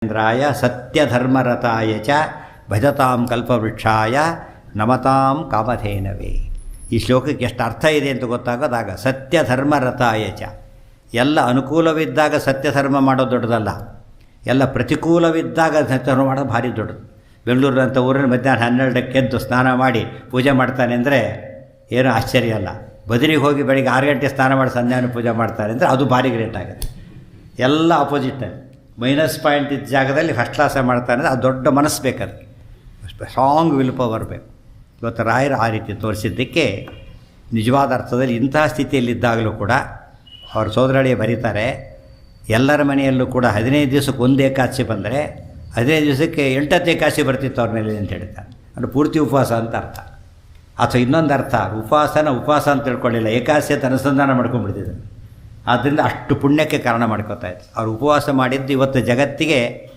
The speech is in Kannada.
ಇಂದ್ರಾಯ ಸತ್ಯಧರ್ಮರತಾಯ ಚ ಭಜತಾಂ ಕಲ್ಪವೃಕ್ಷಾಯ ನಮತಾಂ ಕಾಮಧೇನವೇ. ಈ ಶ್ಲೋಕಕ್ಕೆ ಎಷ್ಟು ಅರ್ಥ ಇದೆ ಅಂತ ಗೊತ್ತಾಗೋದಾಗ ಸತ್ಯಧರ್ಮರತಾಯ ಚ, ಎಲ್ಲ ಅನುಕೂಲವಿದ್ದಾಗ ಸತ್ಯಧರ್ಮ ಮಾಡೋದು ದೊಡ್ಡದಲ್ಲ, ಎಲ್ಲ ಪ್ರತಿಕೂಲವಿದ್ದಾಗ ಸತ್ಯಧರ್ಮ ಮಾಡೋದು ಭಾರಿ ದೊಡ್ಡದು. ಬೆಂಗಳೂರಿನಂಥ ಊರಲ್ಲಿ ಮಧ್ಯಾಹ್ನ 12ಕ್ಕೆ ಎದ್ದು ಸ್ನಾನ ಮಾಡಿ ಪೂಜೆ ಮಾಡ್ತಾನೆ ಅಂದರೆ ಏನೂ ಆಶ್ಚರ್ಯ ಅಲ್ಲ. ಬದರಿಗೆ ಹೋಗಿ ಬೆಳಿಗ್ಗೆ 6 ಗಂಟೆ ಸ್ನಾನ ಮಾಡಿ ಸಂಧ್ಯಾನ ಪೂಜೆ ಮಾಡ್ತಾರೆ ಅಂದರೆ ಅದು ಭಾರಿ ಗ್ರೇಟ್ ಆಗುತ್ತೆ. ಎಲ್ಲ ಅಪೋಸಿಟ್ಟಲ್ಲಿ ಮೈನಸ್ ಪಾಯಿಂಟ್ ಇದ್ದ ಜಾಗದಲ್ಲಿ ಫಸ್ಟ್ ಕ್ಲಾಸ ಮಾಡ್ತಾನೆ ಅಂದರೆ ಅದು ದೊಡ್ಡ ಮನಸ್ಸು ಬೇಕು, ಅದಕ್ಕೆ ಸ್ಟ್ರಾಂಗ್ ವಿಲ್ ಪವರ್ ಬೇಕು. ಇವತ್ತು ರಾಯರು ಆ ರೀತಿ ತೋರಿಸಿದ್ದಕ್ಕೆ ನಿಜವಾದ ಅರ್ಥದಲ್ಲಿ ಇಂತಹ ಸ್ಥಿತಿಯಲ್ಲಿದ್ದಾಗಲೂ ಕೂಡ ಅವ್ರ ಸೋದರಳಿಯ ಬರೀತಾರೆ, ಎಲ್ಲರ ಮನೆಯಲ್ಲೂ ಕೂಡ 15 ದಿವಸಕ್ಕೆ ಒಂದು ಏಕಾದಶಿ ಬಂದರೆ 15 ದಿವಸಕ್ಕೆ 8ನೇ ಏಕಾದಶಿ ಬರ್ತಿತ್ತು ಅವ್ರ ಮೇಲೆ ಅಂತ ಹೇಳ್ತಾರೆ. ಅದು ಪೂರ್ತಿ ಉಪವಾಸ ಅಂತ ಅರ್ಥ. ಅಥವಾ ಇನ್ನೊಂದು ಅರ್ಥ, ಉಪವಾಸ ಅಂತ ತಿಳ್ಕೊಳ್ಳಿಲ್ಲ, ಏಕಾದಶಿ ಅಂತ ಅನುಸಂಧಾನ ಮಾಡ್ಕೊಂಡ್ಬಿಡ್ತಿದ್ರು. ಆದ್ದರಿಂದ ಅಷ್ಟು ಪುಣ್ಯಕ್ಕೆ ಕಾರಣ ಮಾಡ್ಕೋತಾ ಇತ್ತು. ಅವ್ರು ಉಪವಾಸ ಮಾಡಿದ್ದು ಇವತ್ತು ಜಗತ್ತಿಗೆ